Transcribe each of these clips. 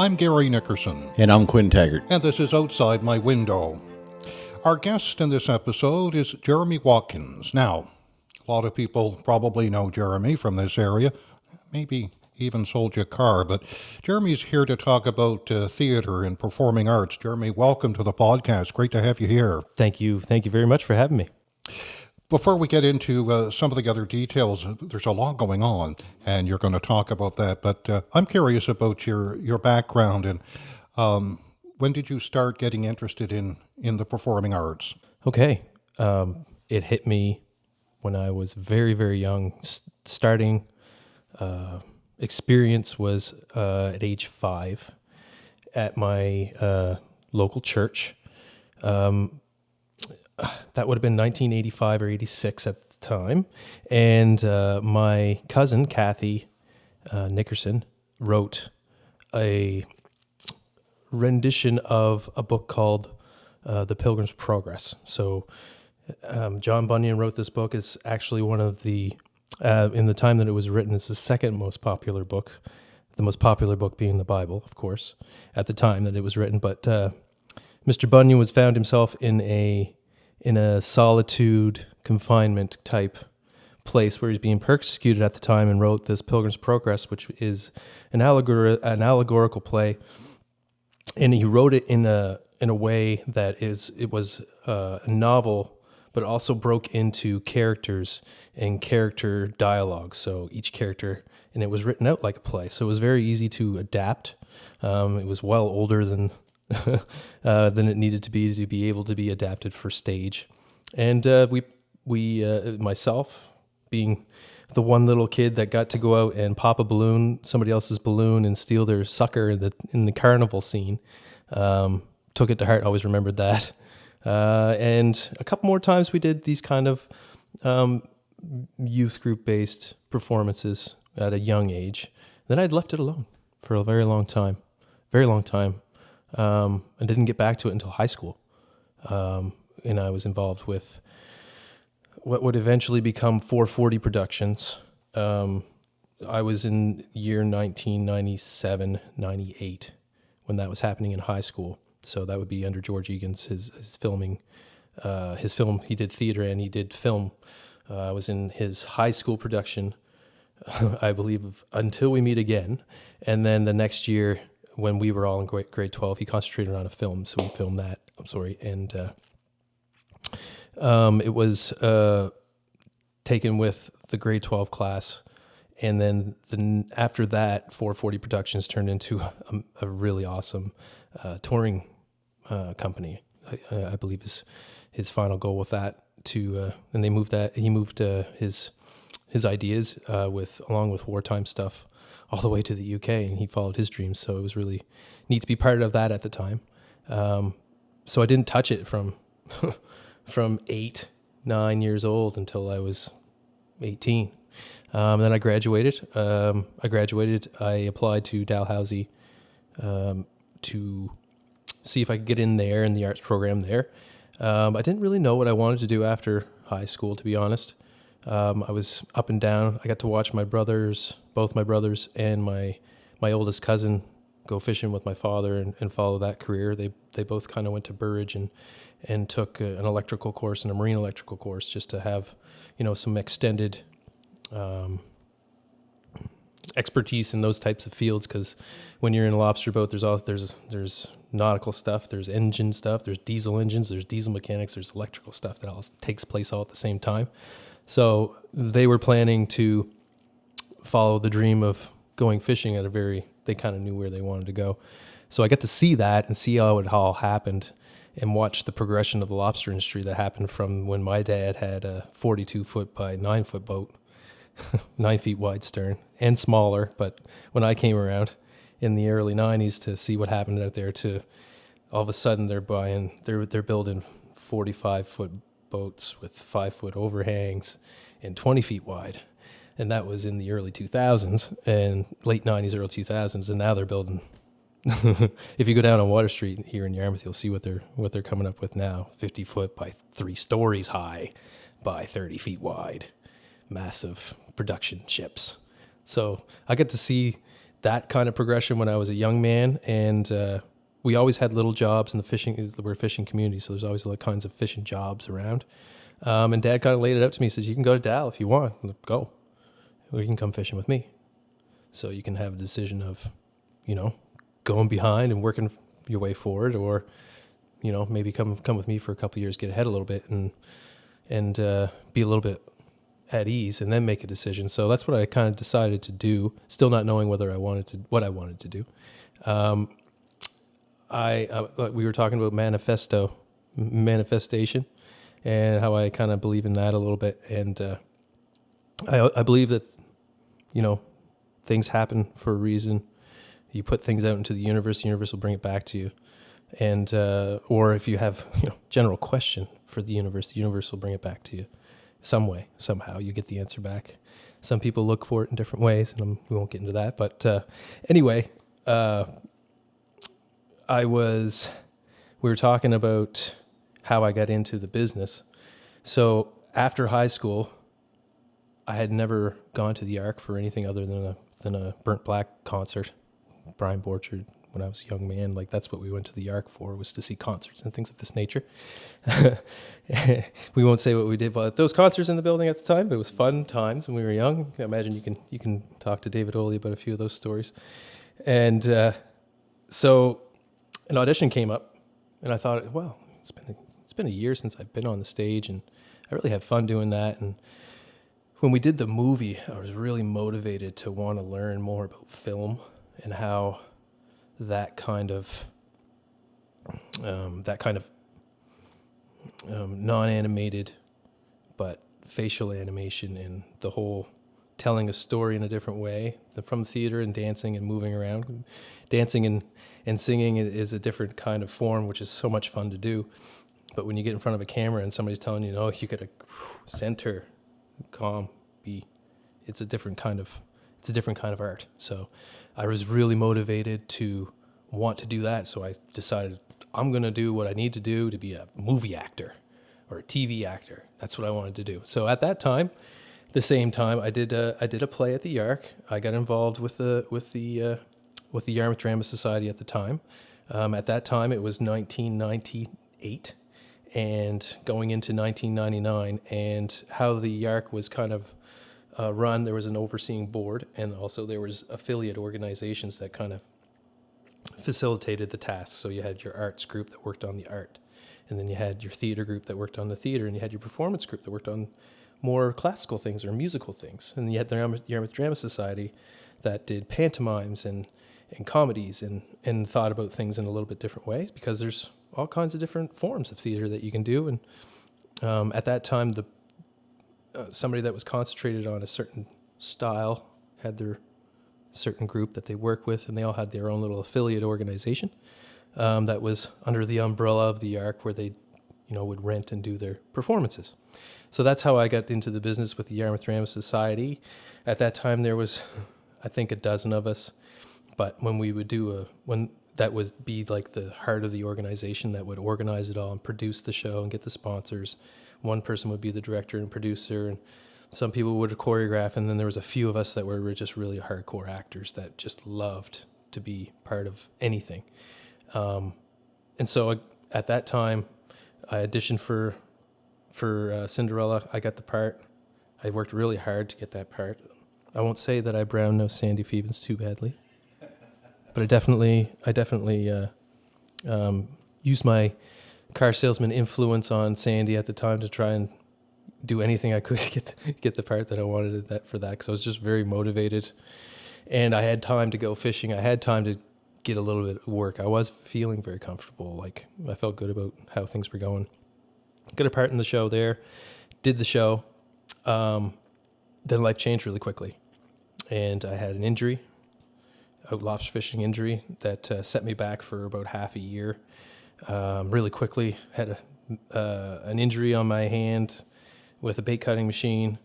I'm Gary Nickerson. And I'm Quinn Taggart. And this is Outside My Window. Our guest in this episode is Jeremy Watkins. Now, a lot of people probably know Jeremy from this area, maybe even sold you a car, but Jeremy's here to talk about theater and performing arts. Jeremy, welcome to the podcast. Great to have you here. Thank you. Thank you very much for having me. Before we get into some of the other details, there's a lot going on, and you're going to talk about that. But I'm curious about your background, and when did you start getting interested in the performing arts? Okay. It hit me when I was very, very young. Starting experience was at age 5 at my local church. That would have been 1985 or 86 at the time. And my cousin, Kathy Nickerson, wrote a rendition of a book called The Pilgrim's Progress. So John Bunyan wrote this book. It's actually one of the, in the time that it was written, it's the second most popular book. The most popular book being the Bible, of course, at the time that it was written. But Mr. Bunyan was found himself in a solitude confinement type place where he's being persecuted at the time, and wrote this Pilgrim's Progress, which is an allegorical play. And he wrote it in a way that it was a novel, but also broke into characters and character dialogue. So each character, and it was written out like a play. So it was very easy to adapt. It was well older than it needed to be able to be adapted for stage. And we myself, being the one little kid that got to go out and pop a balloon, somebody else's balloon, and steal their sucker in the carnival scene, took it to heart. Always remembered that. And a couple more times we did these kind of youth group based performances at a young age. Then I'd left it alone for a very long time. I didn't get back to it until high school. And I was involved with what would eventually become 440 Productions. I was in year 1997, 98 when that was happening in high school. So that would be under George Egan's, his filming, his film. He did theater and he did film. I was in his high school production, I believe, Until We Meet Again. And then the next year, when we were all in grade 12, he concentrated on a film, so we filmed that. And it was taken with the grade 12 class, and then after that, 440 Productions turned into a really awesome touring company. I believe is his final goal with that. And he moved his ideas along with wartime stuff all the way to the UK, and he followed his dreams. So it was really neat to be part of that at the time. So I didn't touch it from 8, 9 years old until I was 18. Then I graduated. I applied to Dalhousie to see if I could get in there in the arts program there. I didn't really know what I wanted to do after high school, to be honest. I was up and down. I got to watch both my brothers and my oldest cousin go fishing with my father and follow that career. They both kind of went to Burridge and took an electrical course and a marine electrical course just to have, some extended expertise in those types of fields. Because when you're in a lobster boat, there's nautical stuff, there's engine stuff, there's diesel engines, there's diesel mechanics, there's electrical stuff that all takes place all at the same time. So they were planning to follow the dream of going fishing they kind of knew where they wanted to go. So I got to see that and see how it all happened and watch the progression of the lobster industry that happened from when my dad had a 42 foot by 9 foot boat, 9 feet wide stern and smaller. But when I came around in the early 90s to see what happened out there, to all of a sudden they're building 45 foot boats with 5 foot overhangs and 20 feet wide. And that was in the early 2000s and late 90s, early 2000s. And now they're building, if you go down on Water Street here in Yarmouth, you'll see what they're coming up with now. 50 foot by 3 stories high by 30 feet wide, massive production ships. So I got to see that kind of progression when I was a young man, and we always had little jobs in the fishing. We're a fishing community, so there's always all kinds of fishing jobs around. And Dad kind of laid it up to me. He says, "You can go to Dal if you want. Go. Or you can come fishing with me." So you can have a decision of, going behind and working your way forward, or, maybe come with me for a couple of years, get ahead a little bit, and be a little bit at ease, and then make a decision. So that's what I kind of decided to do, still not knowing what I wanted to do. We were talking about manifestation, and how I kind of believe in that a little bit, and I believe that things happen for a reason. You put things out into the universe will bring it back to you. And or if you have general question for the universe will bring it back to you some way, somehow. You get the answer back. Some people look for it in different ways, and we won't get into that. But anyway, we were talking about how I got into the business. So after high school, I had never gone to the Arc for anything other than a Burnt Black concert. Brian Borchard, when I was a young man, that's what we went to the Arc for, was to see concerts and things of this nature. We won't say what we did at those concerts in the building at the time, but it was fun times when we were young. I imagine you can talk to David Oley about a few of those stories. And so an audition came up, and I thought, well, it's been a year since I've been on the stage, and I really had fun doing that. And when we did the movie, I was really motivated to want to learn more about film and how that kind of non-animated but facial animation, and the whole telling a story in a different way from theater and dancing and moving around. Dancing and singing is a different kind of form, which is so much fun to do. But when you get in front of a camera and somebody's telling you, "No, you gotta center, calm, it's a different kind of art." So I was really motivated to want to do that. So I decided I'm going to do what I need to do to be a movie actor or a TV actor. That's what I wanted to do. So at that time, the same time, I did a play at the Arc. I got involved with the Yarmouth Drama Society at the time. At that time, it was 1998 and going into 1999, and how the Arc was kind of run. There was an overseeing board, and also there was affiliate organizations that kind of facilitated the tasks. So you had your arts group that worked on the art, and then you had your theater group that worked on the theater, and you had your performance group that worked on more classical things or musical things, and you had the Yarmouth Drama Society that did pantomimes and comedies and thought about things in a little bit different ways, because there's all kinds of different forms of theater that you can do. And at that time, somebody that was concentrated on a certain style had their certain group that they work with, and they all had their own little affiliate organization that was under the umbrella of the Arc, where they would rent and do their performances. So that's how I got into the business with the Yarmouth Drama Society. At that time, there was, I think, a dozen of us, but when we would when that would be like the heart of the organization that would organize it all and produce the show and get the sponsors. One person would be the director and producer, and some people would choreograph, and then there was a few of us that were just really hardcore actors that just loved to be part of anything. And so at that time, I auditioned for Cinderella. I got the part. I worked really hard to get that part. I won't say that I brown-nosed Sandy Phoebens too badly, but I definitely used my car salesman influence on Sandy at the time to try and do anything I could to get the part that I wanted for that, because I was just very motivated, and I had time to go fishing. I had time to get a little bit of work. I was feeling very comfortable. I felt good about how things were going. Got a part in the show there, did the show. Then life changed really quickly, and I had an injury, a lobster fishing injury that set me back for about half a year. Really quickly, had an injury on my hand with a bait cutting machine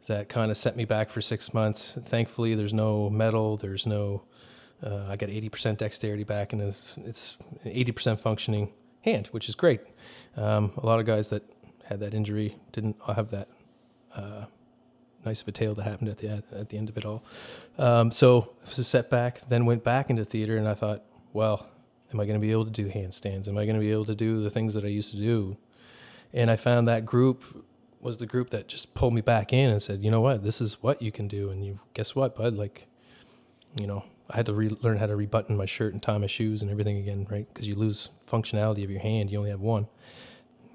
that kind of set me back for 6 months. Thankfully, there's no metal, there's no, I got 80% dexterity back, and it's an 80% functioning hand, which is great. A lot of guys that had that injury didn't have that nice of a tale that happened at the end of it all. So it was a setback. Then went back into theater, and I thought, well, am I going to be able to do handstands? Am I going to be able to do the things that I used to do? And I found that group was the group that just pulled me back in and said, you know what, this is what you can do. And you guess what, bud? Like, you know, I had to learn how to rebutton my shirt and tie my shoes and everything again, right? Because you lose functionality of your hand. You only have one.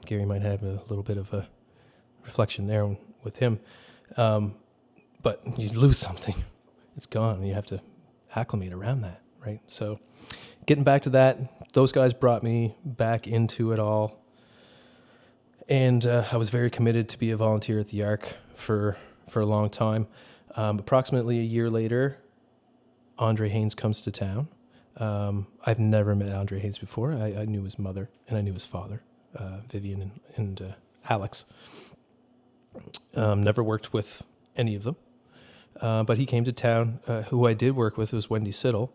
Gary might have a little bit of a reflection there with him. But you lose something. It's gone. You have to acclimate around that, right? So getting back to that, those guys brought me back into it all. And I was very committed to be a volunteer at the Arc for a long time. Approximately a year later, Andre Haynes comes to town. I've never met Andre Haynes before. I knew his mother and I knew his father, Vivian and Alex. Never worked with any of them. But he came to town. Who I did work with was Wendy Siddle,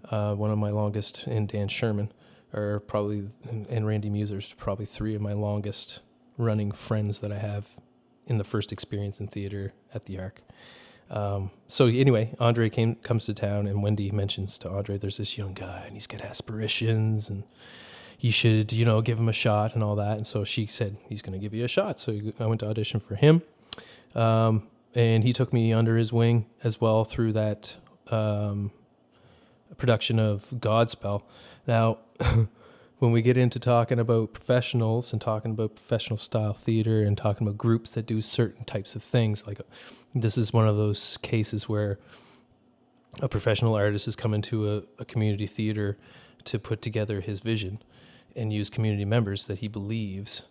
one of my longest, and Dan Sherman, are probably, and Randy Musers, probably three of my longest running friends that I have in the first experience in theater at the Arc. So anyway, Andre comes to town, and Wendy mentions to Andre, there's this young guy, and he's got aspirations, and you should, give him a shot and all that. And so she said, he's going to give you a shot. So I went to audition for him. And he took me under his wing as well through that production of Godspell. Now, when we get into talking about professionals and talking about professional style theater and talking about groups that do certain types of things, like this is one of those cases where a professional artist has come into a community theater to put together his vision and use community members that he believes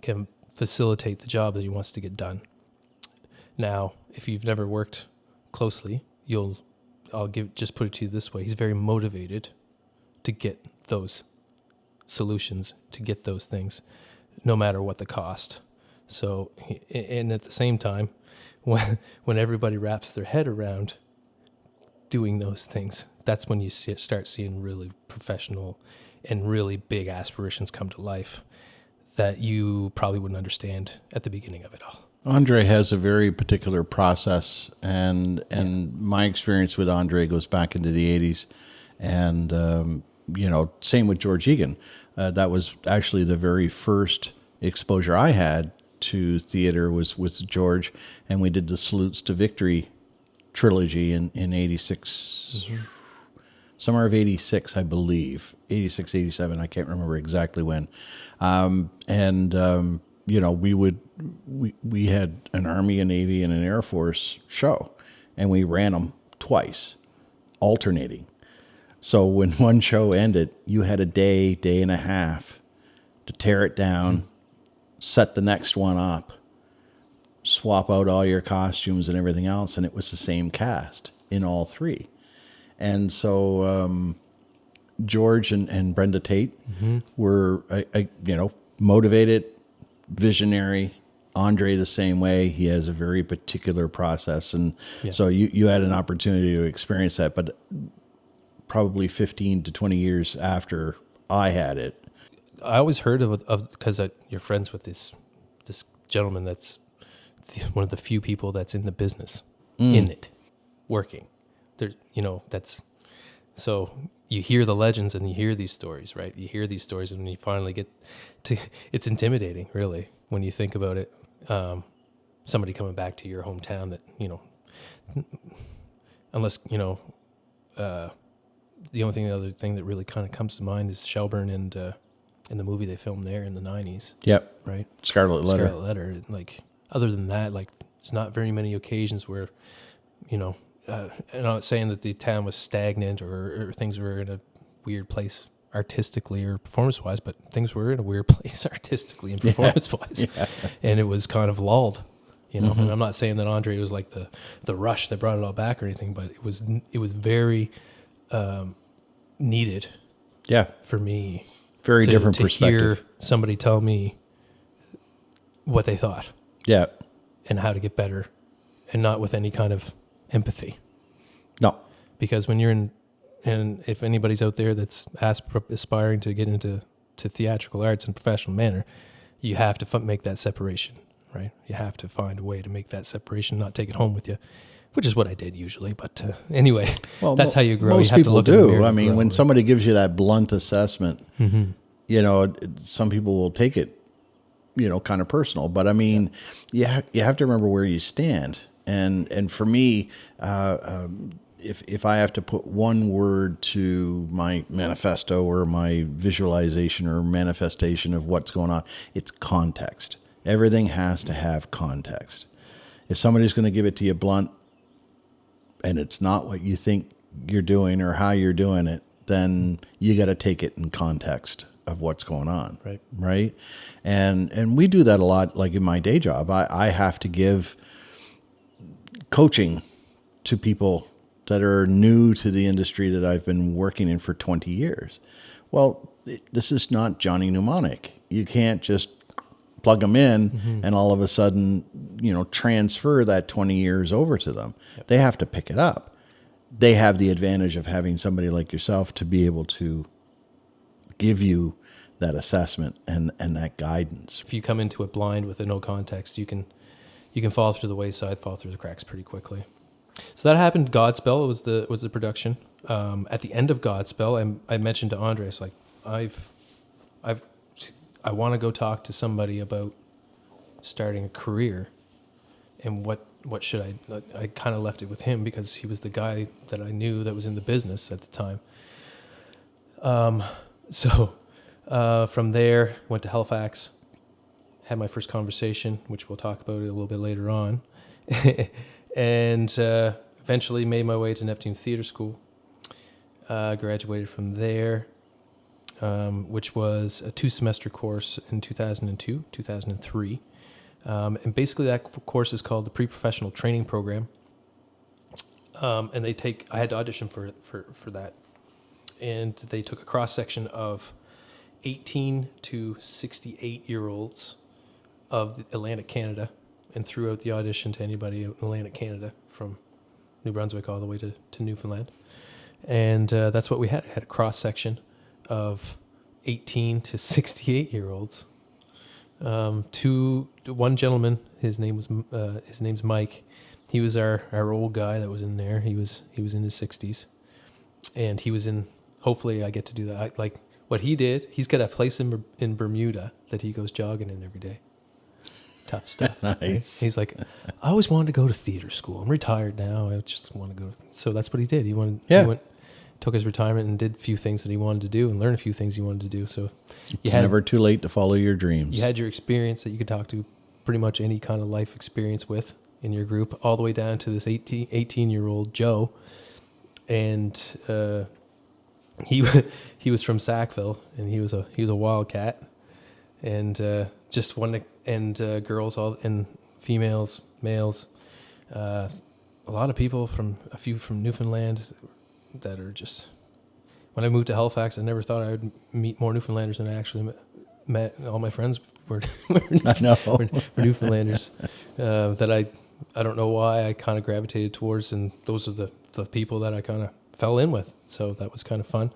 can facilitate the job that he wants to get done. Now, if you've never worked closely, just put it to you this way. He's very motivated to get those solutions, to get those things, no matter what the cost. So, and at the same time, when everybody wraps their head around doing those things, that's when you start seeing really professional and really big aspirations come to life that you probably wouldn't understand at the beginning of it all. Andre has a very particular process, and my experience with Andre goes back into the 80s. And, same with George Egan. That was actually the very first exposure I had to theater was with George, and we did the Salutes to Victory trilogy in 86, summer of 86, I believe, 86, 87, I can't remember exactly when. We had an Army, a Navy, and an Air Force show, and we ran them twice, alternating. So when one show ended, you had a day and a half to tear it down, set the next one up, swap out all your costumes and everything else, and it was the same cast in all three. And so George and Brenda Tate were, motivated, visionary. Andre the same way. He has a very particular process, and so you had an opportunity to experience that, but probably 15 to 20 years after I had it. I always heard of because you're friends with this gentleman that's one of the few people that's in the business, in it, working. There, that's so you hear the legends and you hear these stories, right? You hear these stories, and when you finally get to, it's intimidating, really, when you think about it. Somebody coming back to your hometown that, unless, the other thing that really kind of comes to mind is Shelburne and in the movie they filmed there in the 90s. Yep. Right? Scarlet Letter. Like, other than that, like, there's not very many occasions where, and I'm not saying that the town was stagnant or things were in a weird place artistically or performance-wise, but things were in a weird place artistically and performance-wise. Yeah. And it was kind of lulled, And I'm not saying that Andre was like the rush that brought it all back or anything, but it was very needed. Yeah. For me. Very different perspective. To hear somebody tell me what they thought. Yeah. And how to get better, and not with any kind of empathy. No. Because when you're in, and if anybody's out there that's aspiring to get into theatrical arts in a professional manner, you have to make that separation, right? You have to find a way to make that separation, not take it home with you, which is what I did usually. But anyway, Well, that's how you grow. Most You have people to look in the do. mirror to I mean, grow, when right? somebody gives you that blunt assessment, you know, some people will take it, you know, kind of personal. But I mean, you have to remember where you stand. And for me, if I have to put one word to my manifesto or my visualization or manifestation of what's going on, it's context. Everything has to have context. If somebody's going to give it to you blunt and it's not what you think you're doing or how you're doing it, then you got to take it in context of what's going on. Right. And we do that a lot. Like in my day job, I have to give coaching to people that are new to the industry that I've been working in for 20 years. Well, this is not Johnny Mnemonic. You can't just plug them in and all of a sudden, you know, transfer that 20 years over to them. Yep. They have to pick it up. They have the advantage of having somebody like yourself to be able to give you that assessment and that guidance. If you come into it blind with no context, you can fall through the wayside, fall through the cracks pretty quickly. So that happened. Godspell was the production. At the end of Godspell, I mentioned to Andres, like, I want to go talk to somebody about starting a career, and what should I kind of left it with him because he was the guy that I knew that was in the business at the time. So from there, went to Halifax, had my first conversation, which we'll talk about a little bit later on. And eventually made my way to Neptune Theatre School. Graduated from there, which was a 2-semester course in 2002, 2003. And basically that course is called the Pre-Professional Training Program. And I had to audition for that. And they took a cross-section of 18 to 68-year-olds of Atlantic Canada, and threw out the audition to anybody out in Atlantic Canada from New Brunswick all the way to Newfoundland. And that's what we had. I had a cross-section of 18 to 68-year-olds. One gentleman, his name's Mike. He was our old guy that was in there. He was in his 60s. And he was in, hopefully I get to do that. Like what he did, he's got a place in Bermuda that he goes jogging in every day. Tough stuff. Nice. Right? He's like, I always wanted to go to theater school. I'm retired now. I just want to go. So that's what he did. He took his retirement and did a few things that he wanted to do and learn a few things he wanted to do. So it's never too late to follow your dreams. You had your experience that you could talk to pretty much any kind of life experience with in your group, all the way down to this 18-year-old Joe. And he was from Sackville, and he was a wildcat. And just wanted to, girls, all, and females, males, a lot of people a few from Newfoundland that are just, when I moved to Halifax, I never thought I would meet more Newfoundlanders than I actually met. All my friends were Newfoundlanders that I don't know why I kind of gravitated towards, and those are the people that I kind of fell in with. So that was kind of fun.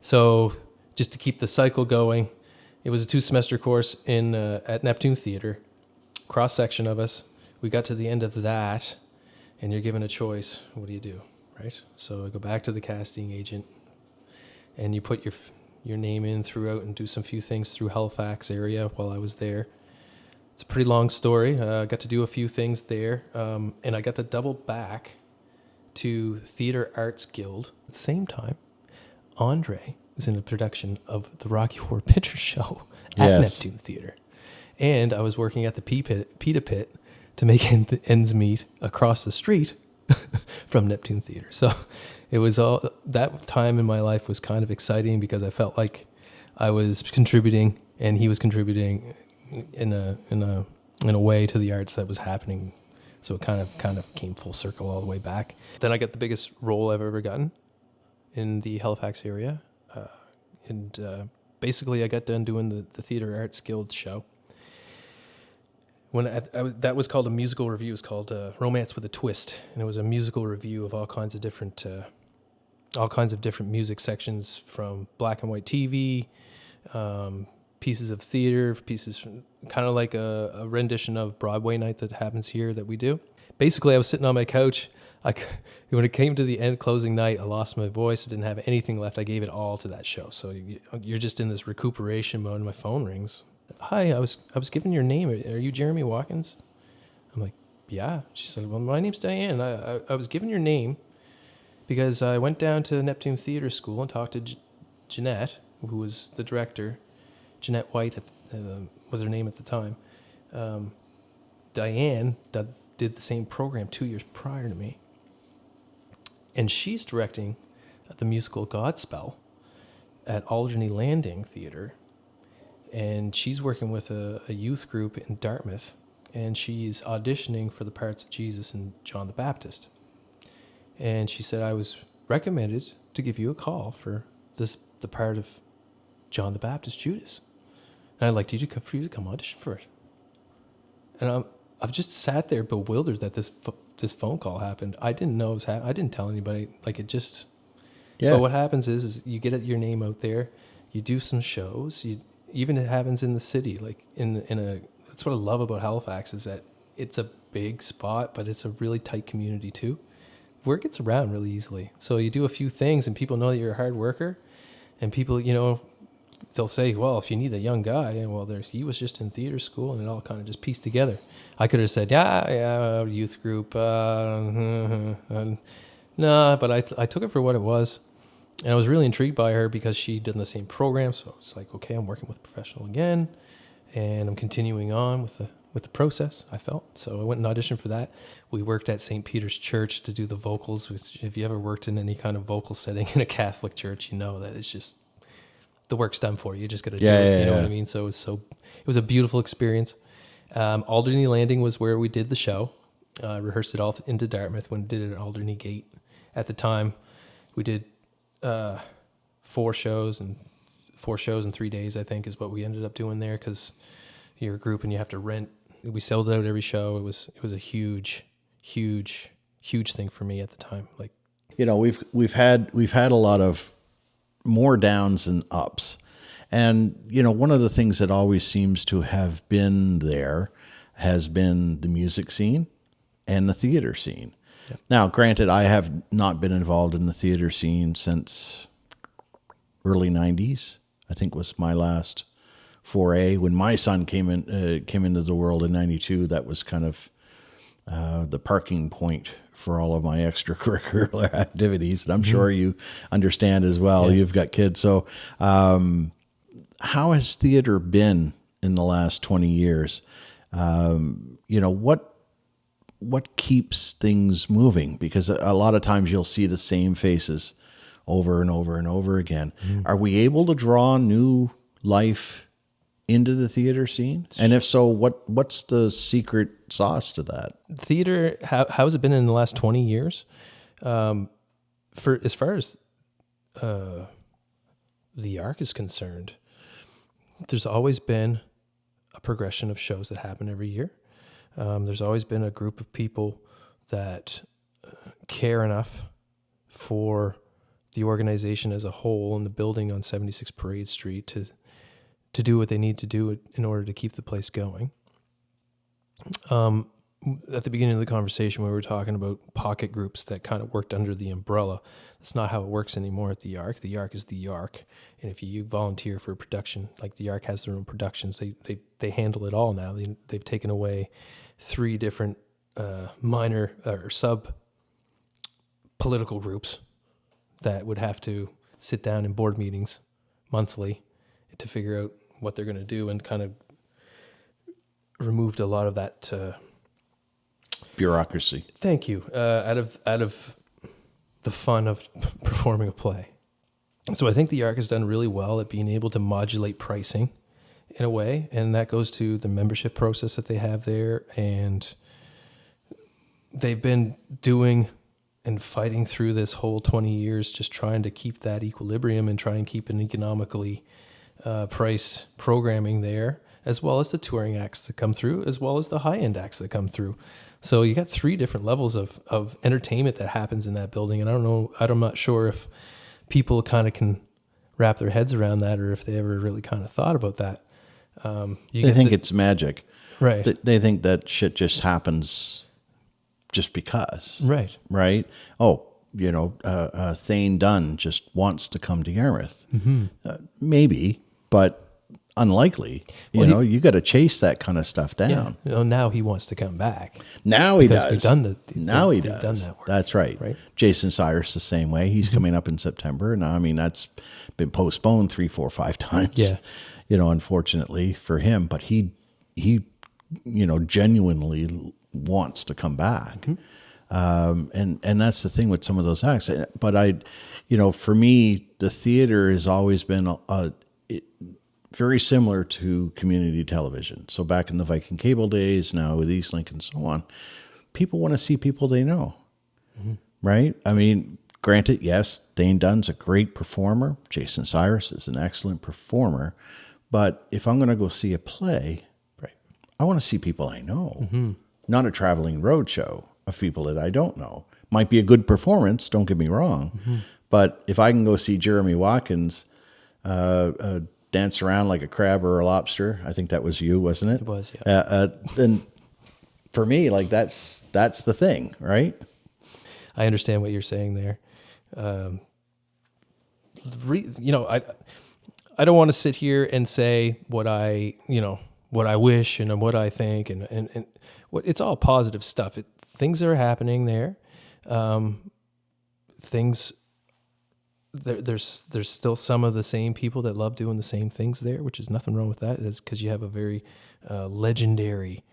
So just to keep the cycle going, it was a 2-semester course at Neptune Theatre, cross-section of us. We got to the end of that, and you're given a choice. What do you do, right? So I go back to the casting agent, and you put your name in throughout and do some few things through Halifax area while I was there. It's a pretty long story. I got to do a few things there, and I got to double back to Theatre Arts Guild. At the same time, Andre is in a production of the Rocky Horror Picture Show at Neptune Theatre. And I was working at the Pita Pit to make ends meet across the street from Neptune Theatre. So it was all, that time in my life was kind of exciting because I felt like I was contributing and he was contributing in a way to the arts that was happening. So it kind of came full circle all the way back. Then I got the biggest role I've ever gotten in the Halifax area. And basically I got done doing the Theatre Arts Guild show. When that was called a musical review. It was called Romance with a Twist. And it was a musical review of all kinds of different music sections, from black and white TV, pieces of theater, pieces kind of like a rendition of Broadway night that happens here that we do. Basically, I was sitting on my couch. When it came to the end closing night, I lost my voice. I didn't have anything left. I gave it all to that show. So you're just in this recuperation mode. And my phone rings. Hi, I was given your name. Are you Jeremy Watkins? I'm like, yeah. She said, well, my name's Diane. I was given your name because I went down to Neptune Theater School and talked to Jeanette, who was the director. Jeanette White was her name at the time. Diane did the same program 2 years prior to me. And she's directing the musical Godspell at Alderney Landing Theater. And she's working with a youth group in Dartmouth. And she's auditioning for the parts of Jesus and John the Baptist. And she said, I was recommended to give you a call for the part of John the Baptist, Judas. And I'd like for you to come audition for it. And I've just sat there bewildered that this phone call happened. I didn't know it was happening. I didn't tell anybody. Like, it just... Yeah. But what happens is you get your name out there, you do some shows, even it happens in the city, like that's what I love about Halifax, is that it's a big spot, but it's a really tight community too. Word gets around really easily. So you do a few things and people know that you're a hard worker, and people, they'll say, well, if you need a young guy, well, he was just in theater school, and it all kind of just pieced together. I could have said, yeah, youth group, no, but I took it for what it was. And I was really intrigued by her because she'd done the same program. So it's like, okay, I'm working with a professional again, and I'm continuing on with the process, I felt. So I went and auditioned for that. We worked at St. Peter's Church to do the vocals, which if you ever worked in any kind of vocal setting in a Catholic church, you know that it's just, the work's done for you. You just got to do it. You know what I mean? So it was a beautiful experience. Alderney Landing was where we did the show. Rehearsed it all into Dartmouth when we did it at Alderney Gate. At the time, we did 4 shows in 3 days, I think, is what we ended up doing there, because you're a group and you have to rent. We sold out every show. It was a huge thing for me at the time. Like, we've had a lot of more downs than ups. And, one of the things that always seems to have been there has been the music scene and the theater scene. Yeah. Now, granted, I have not been involved in the theater scene since early 90s, I think was my last foray. When my son came into the world in 92, that was kind of the parking point for all of my extracurricular activities. And I'm sure you understand as well. Yeah. You've got kids. So how has theater been in the last 20 years? What keeps things moving? Because a lot of times you'll see the same faces over and over and over again. Are we able to draw new life into the theater scene? And if so, what's the secret sauce to that? Theater, how has it been in the last 20 years? For as far as the Arc is concerned, there's always been a progression of shows that happen every year. There's always been a group of people that care enough for the organization as a whole and the building on 76 Parade Street to do what they need to do in order to keep the place going. At the beginning of the conversation, we were talking about pocket groups that kind of worked under the umbrella. That's not how it works anymore at the Arc. The Arc is the Arc. And if you volunteer for a production, like the Arc has their own productions, they handle it all now. They've taken away 3 different minor or sub political groups that would have to sit down in board meetings monthly to figure out what they're going to do, and kind of removed a lot of that bureaucracy. Thank you. Out of the fun of performing a play. So I think the Arc has done really well at being able to modulate pricing in a way, and that goes to the membership process that they have there, and they've been doing and fighting through this whole 20 years, just trying to keep that equilibrium and try and keep an economically price programming there, as well as the touring acts that come through, as well as the high-end acts that come through. So you got 3 different levels of entertainment that happens in that building, and I'm not sure if people kind of can wrap their heads around that, or if they ever really kind of thought about that. They think it's magic. right, They think that shit just happens just because. right. Right? Oh, Thane Dunn just wants to come to Yarmouth. Maybe, but unlikely. You got to chase that kind of stuff down. Yeah. Now he wants to come back. Now he Because does. we've done the- now he they've does. done that work, That's right. right? Jason Cyrus the same way. He's coming up in September. Now, I mean, that's been postponed 3, 4, 5 times. Yeah. Unfortunately for him, but he genuinely wants to come back. And that's the thing with some of those acts. But for me, the theater has always been very similar to community television. So back in the Viking cable days, now with Eastlink and so on, people want to see people they know, right? I mean, granted, yes, Thane Dunn's a great performer. Jason Cyrus is an excellent performer. But if I'm going to go see a play, Right. I want to see people I know, not a traveling roadshow of people that I don't know. Might be a good performance, don't get me wrong. But if I can go see Jeremy Watkins dance around like a crab or a lobster, I think that was you, wasn't it? It was, yeah. Then for me, like that's the thing, right? I understand what you're saying there. I don't want to sit here and say what I wish and what I think and what it's all positive stuff. Things are happening there. There's still some of the same people that love doing the same things there, which is nothing wrong with that. It's because you have a very legendary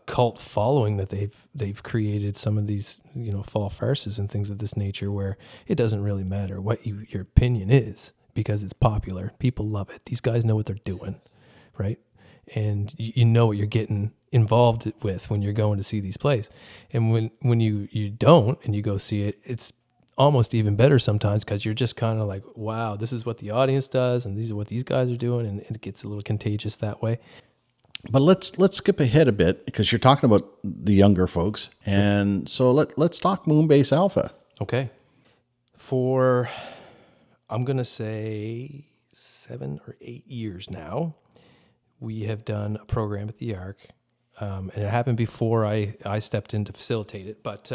cult following that they've created some of these fall farces and things of this nature, where it doesn't really matter what your opinion is because it's popular. People love it. These guys know what they're doing, right? And you know what you're getting involved with when you're going to see these plays. And when you don't and you go see it, it's almost even better sometimes because you're just kind of like, wow, this is what the audience does and these are what these guys are doing, and it gets a little contagious that way. But let's skip ahead a bit because you're talking about the younger folks, and so let's talk Moonbase Alpha. Okay. I'm going to say 7 or 8 years now, we have done a program at the Arc. And it happened before I stepped in to facilitate it. But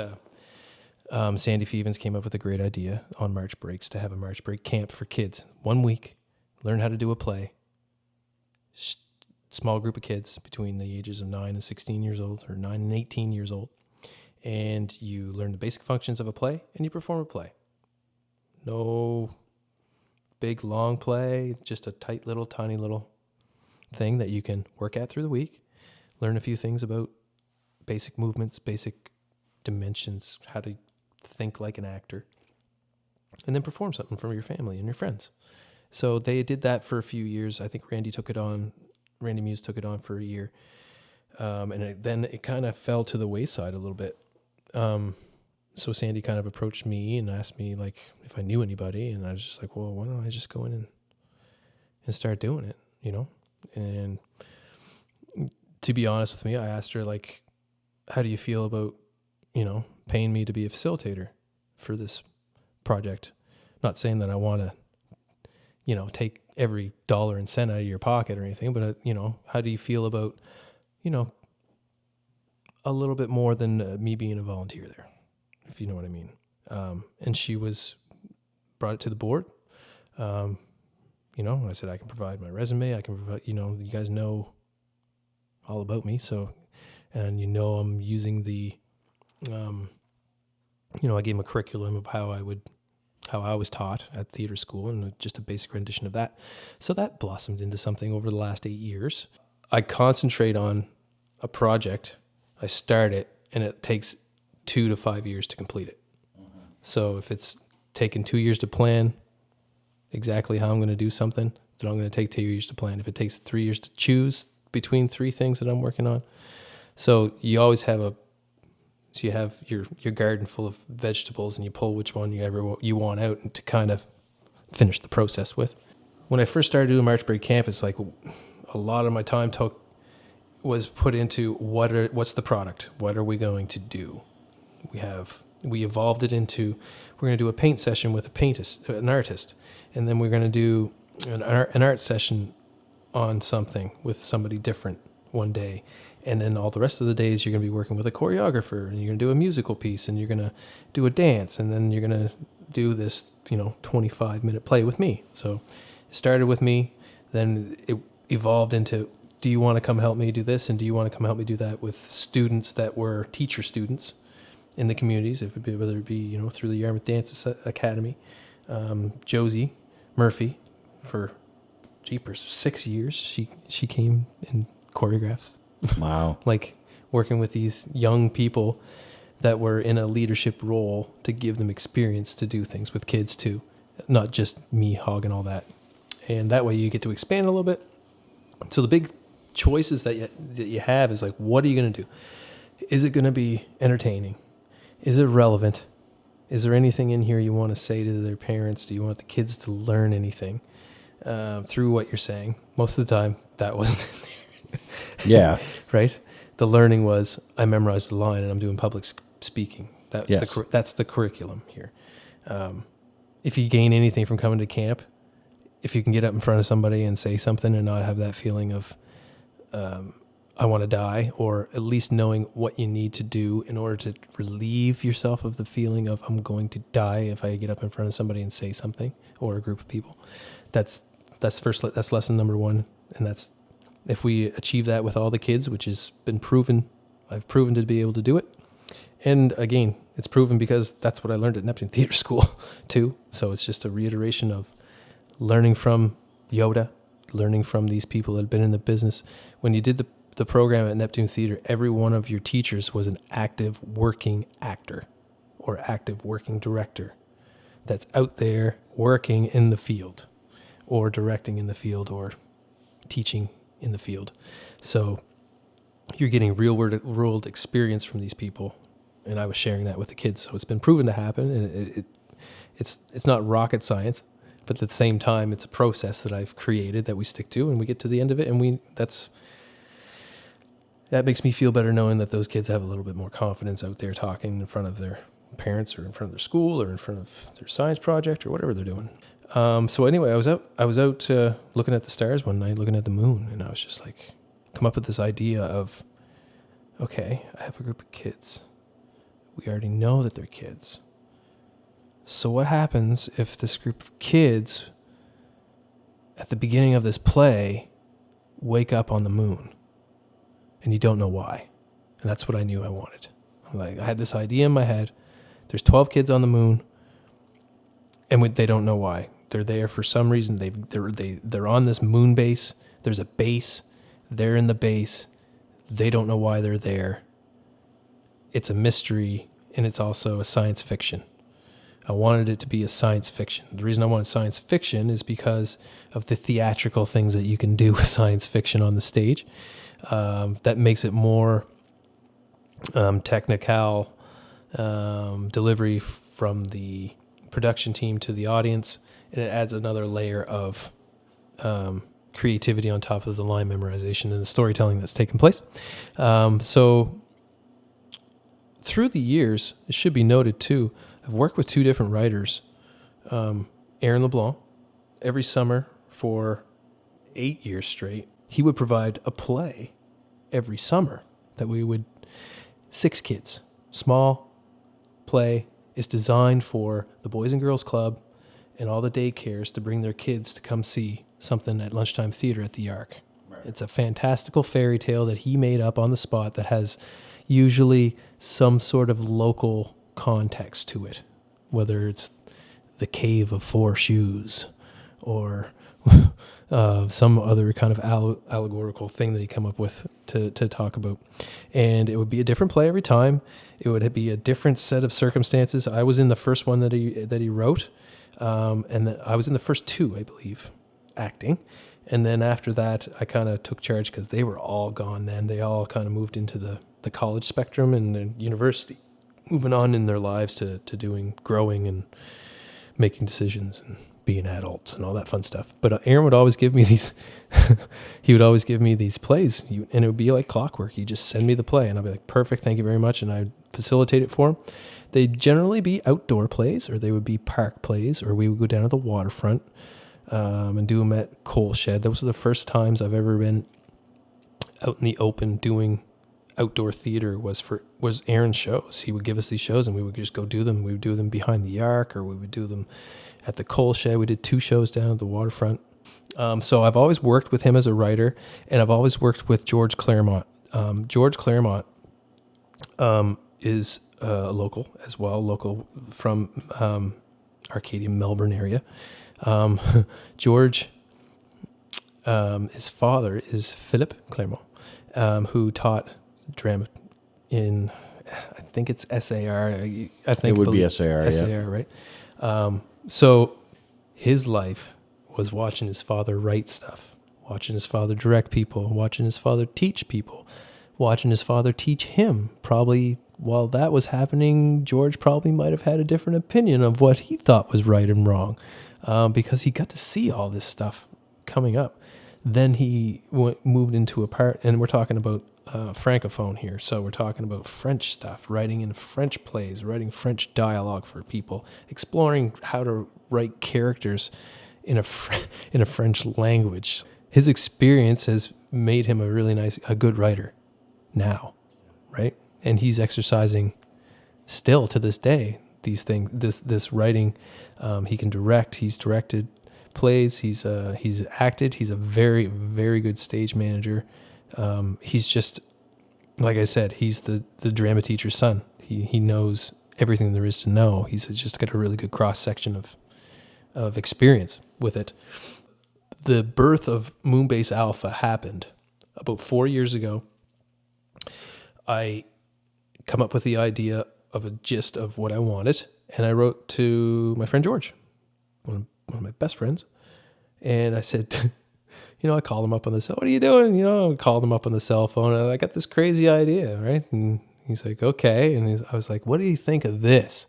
Sandy Fevens came up with a great idea on March breaks to have a March break camp for kids. 1 week, learn how to do a play. Small group of kids between the ages of 9 and 16 years old, or 9 and 18 years old. And you learn the basic functions of a play, and you perform a play. No big, long play, just a tight little, tiny little thing that you can work at through the week. Learn a few things about basic movements, basic dimensions, how to think like an actor, and then perform something for your family and your friends. So they did that for a few years. I think Randy Muse took it on for a year. Then it kind of fell to the wayside a little bit. So Sandy kind of approached me and asked me like if I knew anybody, and I was just like, well, why don't I just go in and start doing it, And to be honest with me, I asked her like, how do you feel about, paying me to be a facilitator for this project? Not saying that I want to, take every dollar and cent out of your pocket or anything, but how do you feel about, a little bit more than me being a volunteer there, if you know what I mean. And she brought it to the board. I said, I can provide my resume. I can provide, you guys know all about me. So, and I'm using the, I gave them a curriculum of how I was taught at theater school and just a basic rendition of that. So that blossomed into something over the last 8 years. I concentrate on a project. I start it and it takes 2 to 5 years to complete it. So if it's taken 2 years to plan exactly how I'm going to do something, then I'm going to take 2 years to plan. If it takes 3 years to choose between 3 things that I'm working on. So you always have you have your garden full of vegetables and you pull which one you want out and to kind of finish the process with. When I first started doing March Break Camp, it's like a lot of my time was put into what's the product? What are we going to do? We evolved it into, we're going to do a paint session with an artist, and then we're going to do an art session on something with somebody different one day. And then all the rest of the days, you're going to be working with a choreographer, and you're going to do a musical piece, and you're going to do a dance, and then you're going to do this, 25-minute play with me. So it started with me, then it evolved into, do you want to come help me do this? And do you want to come help me do that with students that were teacher students in the communities, whether it be, through the Yarmouth Dance Academy. Josie Murphy, for jeepers, 6 years, she came and choreographed. Wow. Like working with these young people that were in a leadership role to give them experience to do things with kids too, not just me hogging all that. And that way you get to expand a little bit. So the big choices that you have is like, what are you going to do? Is it going to be entertaining? Is it relevant? Is there anything in here you want to say to their parents? Do you want the kids to learn anything through what you're saying? Most of the time, that wasn't in there. Yeah. Right? The learning was, I memorized the line and I'm doing public speaking. That's the curriculum here. If you gain anything from coming to camp, if you can get up in front of somebody and say something and not have that feeling of, I want to die, or at least knowing what you need to do in order to relieve yourself of the feeling of I'm going to die if I get up in front of somebody and say something, or a group of people. That's lesson number one. And that's, if we achieve that with all the kids, which has been proven, I've proven to be able to do it. And again, it's proven because that's what I learned at Neptune Theatre School too. So it's just a reiteration of learning from Yoda, learning from these people that had been in the business. When you did the program at Neptune Theatre, every one of your teachers was an active working actor or active working director that's out there working in the field, or directing in the field, or teaching in the field. So you're getting real world experience from these people, and I was sharing that with the kids. So it's been proven to happen, and it's not rocket science, but at the same time, it's a process that I've created that we stick to, and we get to the end of it, and that makes me feel better knowing that those kids have a little bit more confidence out there talking in front of their parents, or in front of their school, or in front of their science project, or whatever they're doing. So anyway, I was out looking at the stars one night, looking at the moon, and I was just like, come up with this idea of, okay, I have a group of kids. We already know that they're kids. So what happens if this group of kids at the beginning of this play wake up on the moon and you don't know why? And that's what I knew I wanted. I had this idea in my head. There's 12 kids on the moon, and they don't know why. They're there for some reason. They're on this moon base. There's a base. They're in the base. They don't know why they're there. It's a mystery, and it's also a science fiction. I wanted it to be a science fiction. The reason I wanted science fiction is because of the theatrical things that you can do with science fiction on the stage. That makes it more technical delivery from the production team to the audience, and it adds another layer of creativity on top of the line memorization and the storytelling that's taken place. So through the years, it should be noted too, I've worked with two different writers, Aaron LeBlanc, every summer for 8 years straight. He would provide a play every summer that 6 kids, small play, is designed for the Boys and Girls Club and all the daycares to bring their kids to come see something at lunchtime theater at the Ark. Right. It's a fantastical fairy tale that he made up on the spot that has usually some sort of local context to it, whether it's the Cave of Four Shoes or some other kind of allegorical thing that he come up with to talk about. And it would be a different play every time. It would be a different set of circumstances. I was in the first one that he wrote, and I was in the first 2, I believe, acting. And then after that, I kind of took charge because they were all gone then. They all kind of moved into the college spectrum and the university, moving on in their lives to doing growing and making decisions and being adults and all that fun stuff. But Aaron would always give me these, he would always give me these plays, and it would be like clockwork. He'd just send me the play, and I'd be like, perfect, thank you very much, and I'd facilitate it for him. They'd generally be outdoor plays, or they would be park plays, or we would go down to the waterfront, and do them at Coal Shed. Those are the first times I've ever been out in the open doing outdoor theater. Was Aaron's shows. He would give us these shows and we would just go do them. We would do them behind the Ark, or we would do them at the Coal Shed. We did 2 shows down at the waterfront. So I've always worked with him as a writer, and I've always worked with George Claremont. George Claremont is local as well, local from Arcadia, Melbourne area. George, his father is Philip Claremont, who taught drama in, I think it's SAR. I think it would be SAR, SAR, right? So his life was watching his father write stuff, watching his father direct people, watching his father teach people, watching his father teach him. Probably while that was happening, George probably might have had a different opinion of what he thought was right and wrong, because he got to see all this stuff coming up. Then he moved into a part, and we're talking about Francophone here, so we're talking about French stuff, writing in French plays, writing French dialogue for people, exploring how to write characters in a French language. His experience has made him a good writer now, right? And he's exercising still to this day these things, this writing. He can direct. He's directed plays. He's acted. He's a very, very good stage manager. He's just, like I said, he's the drama teacher's son. He knows everything there is to know. He's just got a really good cross section of experience with it. The birth of Moonbase Alpha happened about 4 years ago. I come up with the idea of a gist of what I wanted, and I wrote to my friend George, one of my best friends, and I said, I called him up on the cell. What are you doing? I called him up on the cell phone, and I got this crazy idea, right? And he's like, okay. And I was like, what do you think of this?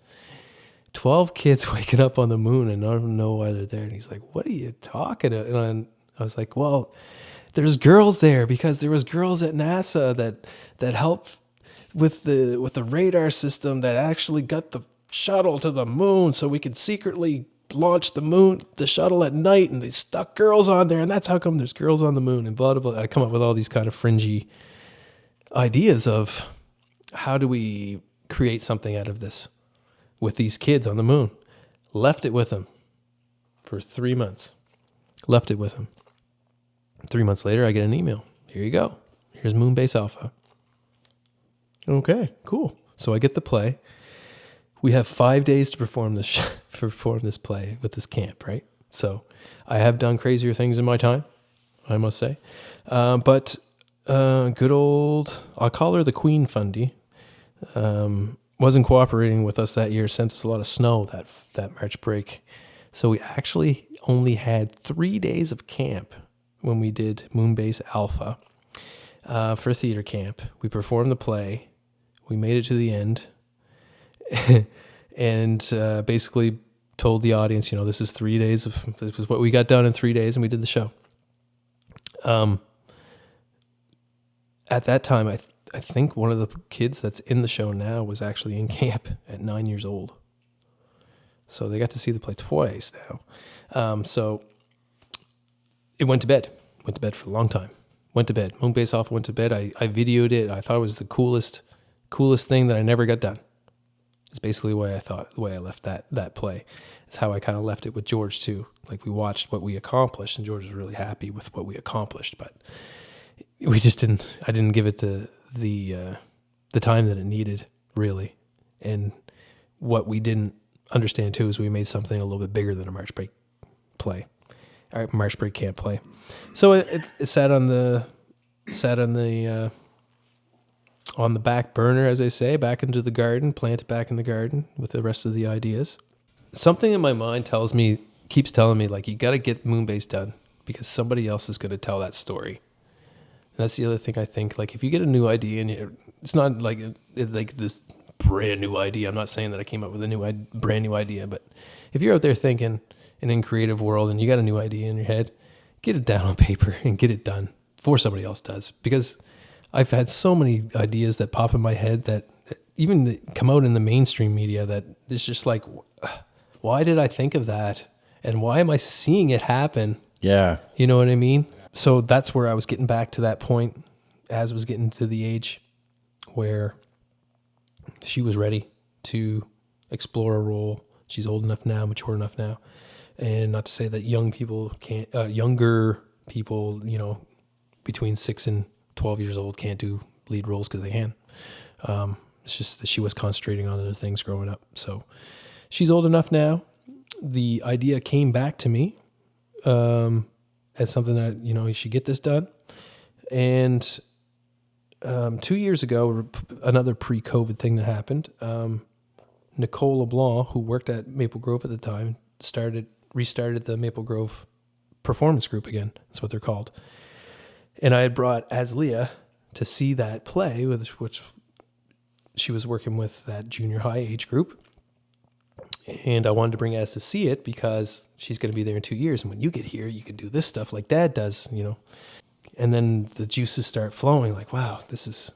12 kids waking up on the moon and don't know why they're there. And he's like, what are you talking about? And I was like, well, there's girls there because there was girls at NASA that helped with the radar system that actually got the shuttle to the moon so we could secretly launch the shuttle at night, and they stuck girls on there, and that's how come there's girls on the moon, and blah, blah, blah. I come up with all these kind of fringy ideas of how do we create something out of this with these kids on the moon. Left it with them for 3 months. Left it with him. 3 months later, I get an email. Here you go. Here's Moonbase Alpha. Okay, cool. So I get the play. We have 5 days to perform this play with this camp, right? So I have done crazier things in my time, I must say. But good old, I'll call her the Queen Fundy, wasn't cooperating with us that year, sent us a lot of snow that March break. So we actually only had 3 days of camp when we did Moonbase Alpha for theater camp. We performed the play. We made it to the end. And basically told the audience, this is 3 days this was what we got done in 3 days, and we did the show. At that time, I think one of the kids that's in the show now was actually in camp at 9 years old. So they got to see the play twice now. So it went to bed for a long time. Went to bed. Moonbase Alpha went to bed. I videoed it. I thought it was the coolest thing that I never got done. It's basically the way I left that play. It's how I kind of left it with George too. Like, we watched what we accomplished, and George was really happy with what we accomplished, but I didn't give it the time that it needed, really. And what we didn't understand too is we made something a little bit bigger than a March break play, or March break camp play. So it sat on the back burner, as they say, back into the garden, planted back in the garden with the rest of the ideas. Something in my mind keeps telling me, like, you got to get Moonbase done because somebody else is going to tell that story. And that's the other thing I think. Like, if you get a new idea, and it's not like this brand new idea. I'm not saying that I came up with a brand new idea, but if you're out there thinking and in creative world and you got a new idea in your head, get it down on paper and get it done before somebody else does. Because I've had so many ideas that pop in my head that even come out in the mainstream media that it's just like, why did I think of that? And why am I seeing it happen? Yeah. You know what I mean? So that's where I was getting back to that point as I was getting to the age where she was ready to explore a role. She's old enough now, mature enough now. And not to say that younger people, between 6 and 12 years old can't do lead roles, because they can. It's just that she was concentrating on other things growing up. So she's old enough now. The idea came back to me as something that, you should get this done. And 2 years ago, another pre-COVID thing that happened, Nicole LeBlanc, who worked at Maple Grove at the time, restarted the Maple Grove Performance Group again. That's what they're called. And I had brought Aslia to see that play, which she was working with that junior high age group. And I wanted to bring Az to see it because she's going to be there in 2 years. And when you get here, you can do this stuff like Dad does, And then the juices start flowing like, wow, this is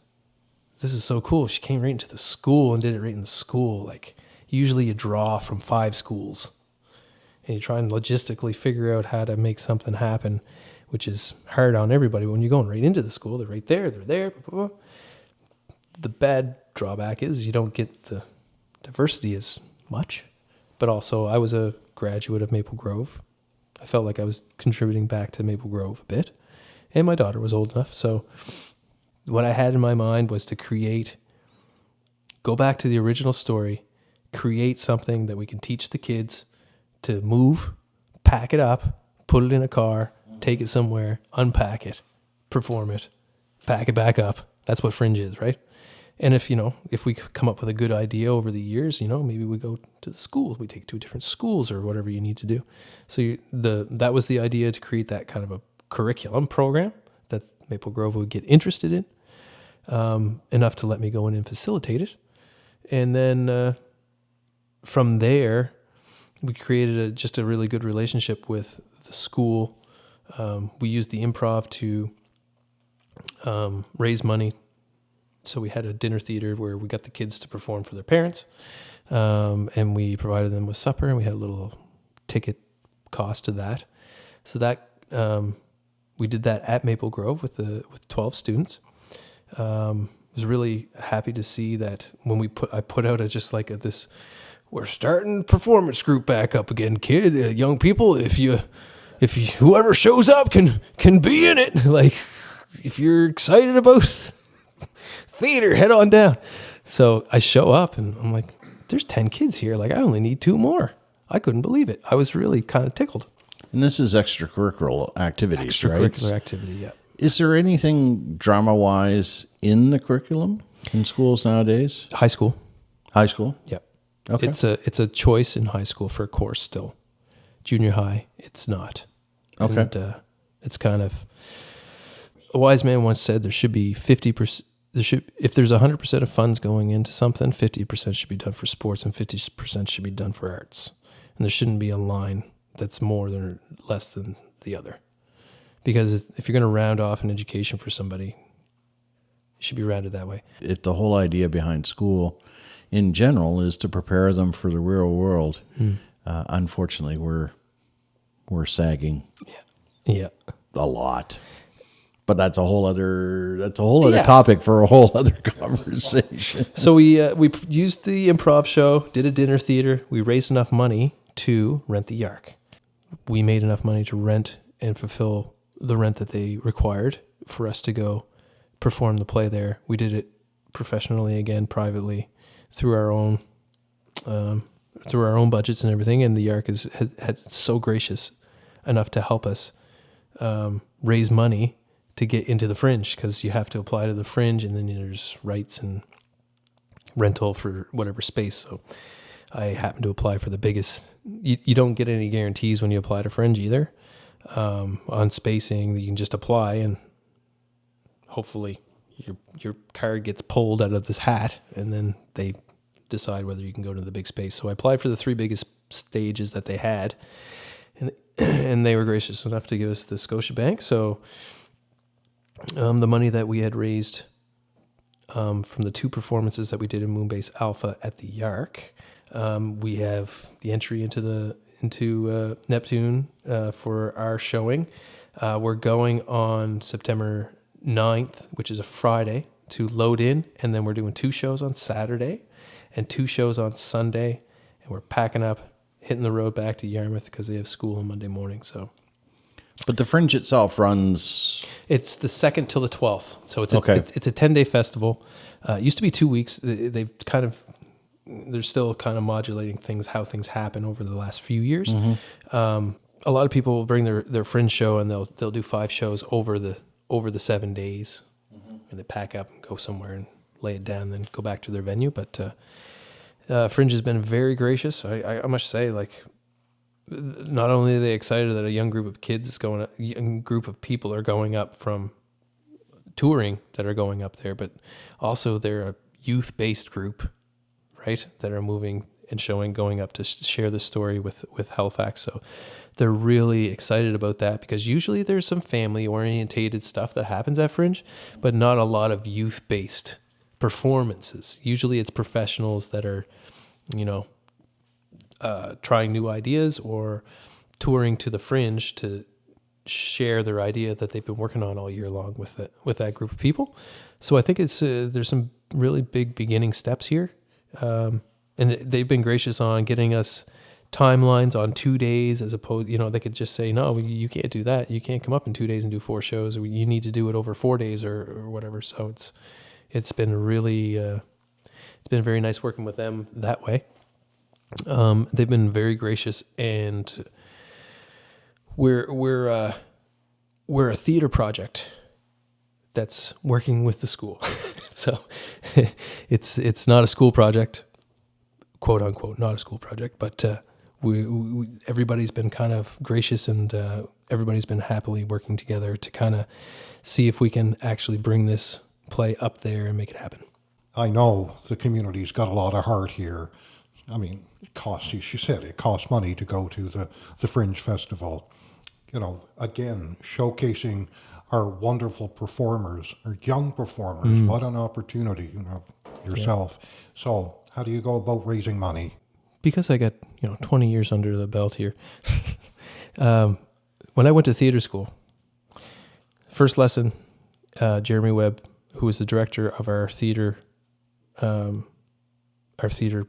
so cool. She came right into the school and did it right in the school. Like, usually you draw from 5 schools and you try and logistically figure out how to make something happen, which is hard on everybody. When you're going right into the school, they're right there, they're there. Blah, blah, blah. The bad drawback is you don't get the diversity as much. But also, I was a graduate of Maple Grove. I felt like I was contributing back to Maple Grove a bit. And my daughter was old enough. So what I had in my mind was to go back to the original story, create something that we can teach the kids to move, pack it up, put it in a car, take it somewhere, unpack it, perform it, pack it back up. That's what Fringe is, right? And if we come up with a good idea over the years, maybe we go to the schools, we take it to different schools or whatever you need to do. So that was the idea, to create that kind of a curriculum program that Maple Grove would get interested in, enough to let me go in and facilitate it. And then from there, we created just a really good relationship with the school. We used the improv to raise money. So we had a dinner theater where we got the kids to perform for their parents, and we provided them with supper, and we had a little ticket cost to that. So that we did that at Maple Grove with 12 students. Was really happy to see that when I put out this, we're starting performance group back up again, kid, young people. If whoever shows up can be in it. Like, if you're excited about theater, head on down. So I show up and I'm like, there's 10 kids here. Like, I only need 2 more. I couldn't believe it. I was really kind of tickled. And this is extracurricular activities, right? Extracurricular activity, yeah. Is there anything drama-wise in the curriculum in schools nowadays? High school. High school? Yep. Okay. It's a choice in high school for a course still. Junior high, it's not. Okay. And it's kind of, a wise man once said there should be 50%. If there's 100% of funds going into something, 50% should be done for sports and 50% should be done for arts. And there shouldn't be a line that's more than or less than the other. Because if you're going to round off an education for somebody, it should be rounded that way. If the whole idea behind school in general is to prepare them for the real world, unfortunately, we're sagging Yeah. a lot. But that's a whole other topic for a whole other conversation. So we used the improv show, did a dinner theater. We raised enough money to rent the Yark. We made enough money to rent and fulfill the rent that they required for us to go perform the play there. We did it professionally, again, privately, through our own budgets and everything. And the Yark had so gracious enough to help us raise money to get into the Fringe, because you have to apply to the Fringe, and then there's rights and rental for whatever space. So I happened to apply for the biggest. You don't get any guarantees when you apply to Fringe either on spacing. You can just apply, and hopefully your card gets pulled out of this hat, and then they decide whether you can go to the big space. So I applied for the 3 biggest stages that they had, and they were gracious enough to give us the Scotiabank. So the money that we had raised from the 2 performances that we did in Moonbase Alpha at the Yark, we have the entry into into Neptune for our showing. We're going on September 9th, which is a Friday, to load in, and then we're doing 2 shows on Saturday and 2 shows on Sunday, and we're packing up, hitting the road back to Yarmouth because they have school on Monday morning. So, But the Fringe itself runs... it's the 2nd till the 12th, so it's Okay. it's a 10-day festival. It used to be 2 weeks. They've kind of, they're still kind of modulating things, how things happen over the last few years. A lot of people will bring their Fringe show, and they'll do 5 shows over the 7 days, and they pack up and go somewhere and lay it down, and then go back to their venue. But Fringe has been very gracious. I must say, like, not only are they excited that a young group of kids is going, a young group of people are going up from touring that are going up there, but also they're a youth-based group, right, that are moving and showing, going up to share the story with Halifax. So they're really excited about that, because usually there's some family-orientated stuff that happens at Fringe, but not a lot of youth-based performances. Usually it's professionals that are, trying new ideas or touring to the Fringe to share their idea that they've been working on all year long with that group of people. So I think it's there's some really big beginning steps here, and they've been gracious on getting us timelines on 2 days, as opposed, they could just say, no, you can't do that. You can't come up in 2 days and do 4 shows. You need to do it over 4 days or whatever. So it's been really it's been very nice working with them that way. They've been very gracious, and we're a theater project that's working with the school. So it's not a school project, quote unquote, not a school project, but we everybody's been kind of gracious, and everybody's been happily working together to kind of see if we can actually bring this play up there and make it happen. I know the community's got a lot of heart here. I mean, it costs, as you said, it costs money to go to the Fringe Festival. Again, showcasing our wonderful performers, our young performers. What an opportunity, yourself. Yeah. So how do you go about raising money? Because I got, 20 years under the belt here. When I went to theater school, first lesson, Jeremy Webb, who was the director of our theater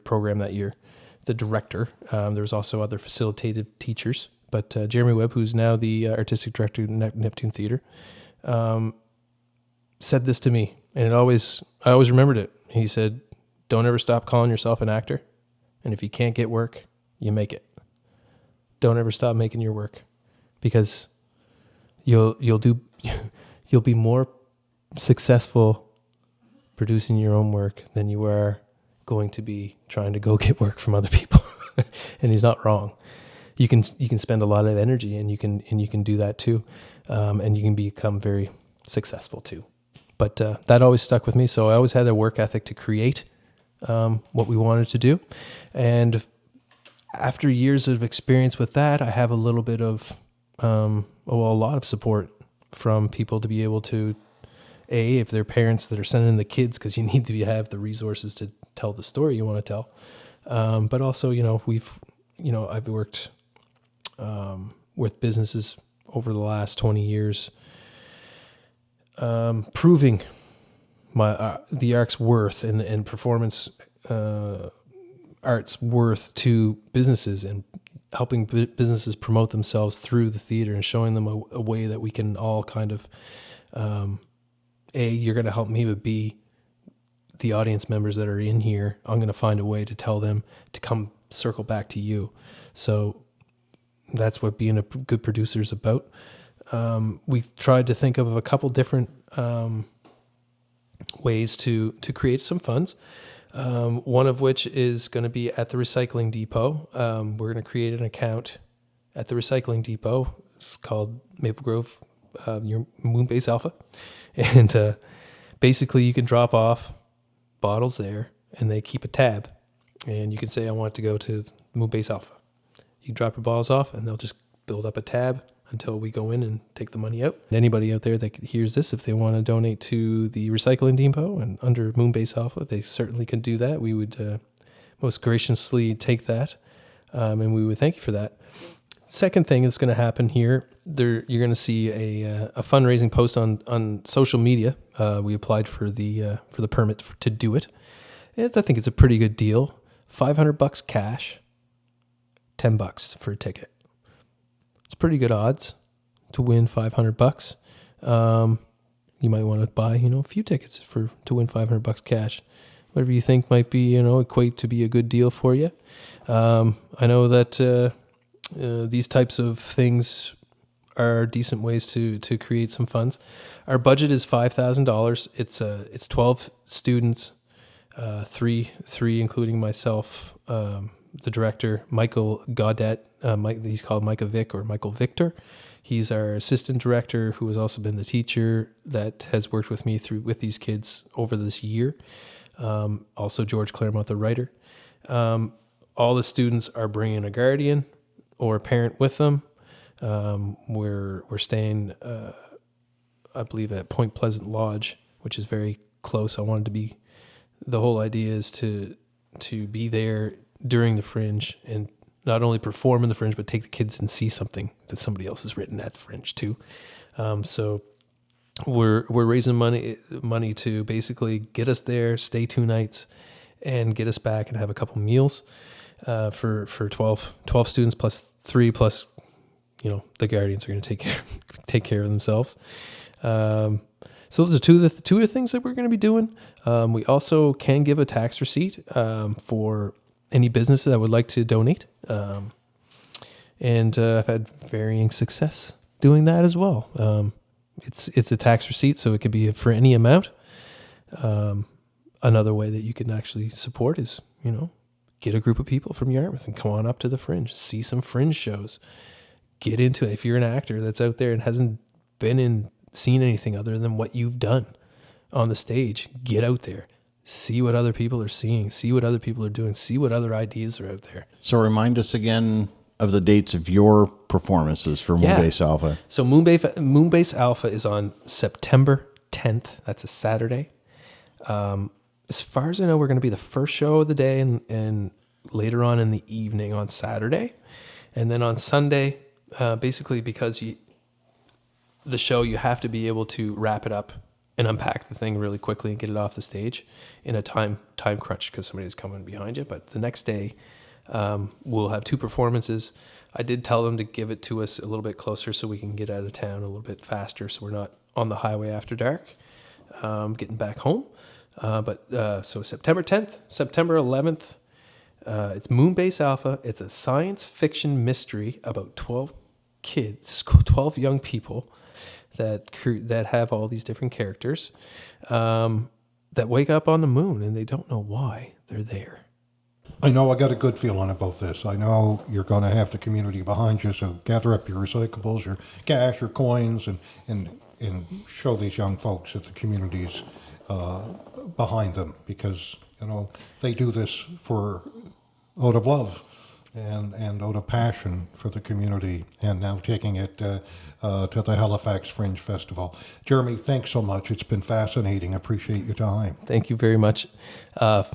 program that year, the director. There was also other facilitative teachers, but Jeremy Webb, who's now the artistic director of Neptune Theater, said this to me, and I always remembered it. He said, "Don't ever stop calling yourself an actor, and if you can't get work, you make it. Don't ever stop making your work, because you'll be more successful producing your own work than you are going to be trying to go get work from other people." And he's not wrong. You can spend a lot of energy, and you can do that too, and you can become very successful too. But that always stuck with me. So I always had a work ethic to create what we wanted to do, and after years of experience with that, I have a little bit of a lot of support from people to be able to, if they're parents that are sending the kids, because you need to have the resources to tell the story you want to tell. But also, I've worked with businesses over the last 20 years, proving the art's worth and performance art's worth to businesses, and helping businesses promote themselves through the theater, and showing them a way that we can all kind of, you're going to help me, but B, the audience members that are in here, I'm going to find a way to tell them to come circle back to you. So that's what being a good producer is about. We tried to think of a couple different ways to create some funds. One of which is going to be at the recycling depot. We're going to create an account at the recycling depot. It's called Maple Grove, your Moonbase Alpha. And basically you can drop off bottles there, and they keep a tab. And you can say, I want it to go to Moonbase Alpha. You drop your bottles off, and they'll just build up a tab until we go in and take the money out. Anybody out there that hears this, if they want to donate to the recycling depot and under Moonbase Alpha, they certainly can do that. We would most graciously take that. and we would thank you for that. Second thing that's going to happen here, you're going to see a fundraising post on social media. We applied for the permit to do it. And I think it's a pretty good deal. $500 cash, $10 for a ticket. It's pretty good odds to win $500. You might want to buy, a few tickets to win $500 cash. Whatever you think might be, equate to be a good deal for you. I know that these types of things are decent ways to create some funds. Our budget is $5,000. It's 12 students, three including myself, the director, Michael Gaudet. He's called Micah Vic or Michael Victor. He's our assistant director, who has also been the teacher that has worked with me with these kids over this year. Also George Claremont, the writer. All the students are bringing a guardian or a parent with them. We're staying, I believe, at Point Pleasant Lodge, which is very close. The whole idea is to be there during the Fringe and not only perform in the Fringe, but take the kids and see something that somebody else has written at Fringe too. So we're raising money to basically get us there, stay 2 nights, and get us back and have a couple meals for 12 students plus 3 plus, the guardians are going to take care of themselves. So those are two of the things that we're going to be doing. We also can give a tax receipt for any business that would like to donate. And I've had varying success doing that as well. It's a tax receipt, so it could be for any amount. Another way that you can actually support is, get a group of people from Yarmouth and come on up to the Fringe, see some Fringe shows, get into it. If you're an actor that's out there and hasn't seen anything other than what you've done on the stage, get out there. See what other people are seeing. See what other people are doing. See what other ideas are out there. So remind us again of the dates of your performances for Moonbase Alpha. So Moonbase Alpha is on September 10th. That's a Saturday. As far as I know, we're going to be the first show of the day and later on in the evening on Saturday. And then on Sunday, basically because the show, you have to be able to wrap it up and unpack the thing really quickly and get it off the stage in a time crunch because somebody's coming behind you. But the next day, we'll have 2 performances. I did tell them to give it to us a little bit closer so we can get out of town a little bit faster so we're not on the highway after dark, getting back home. So September 10th, September 11th, it's Moonbase Alpha. It's a science fiction mystery about 12 young people that have all these different characters that wake up on the moon and they don't know why they're there. I know I got a good feeling about this. I know you're going to have the community behind you, so gather up your recyclables, your cash, your coins, and show these young folks that the community's behind them because, they do this out of love and out of passion for the community, and now taking it to the Halifax Fringe Festival. Jeremy, thanks so much. It's been fascinating. Appreciate your time. Thank you very much.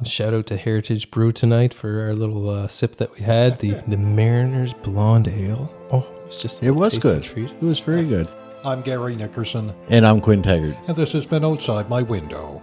Shout out to Heritage Brew tonight for our little sip that we had, the Mariner's Blonde Ale. Oh, it was good. Treat. It was very good. I'm Gary Nickerson. And I'm Quinn Taggart. And this has been Outside My Window.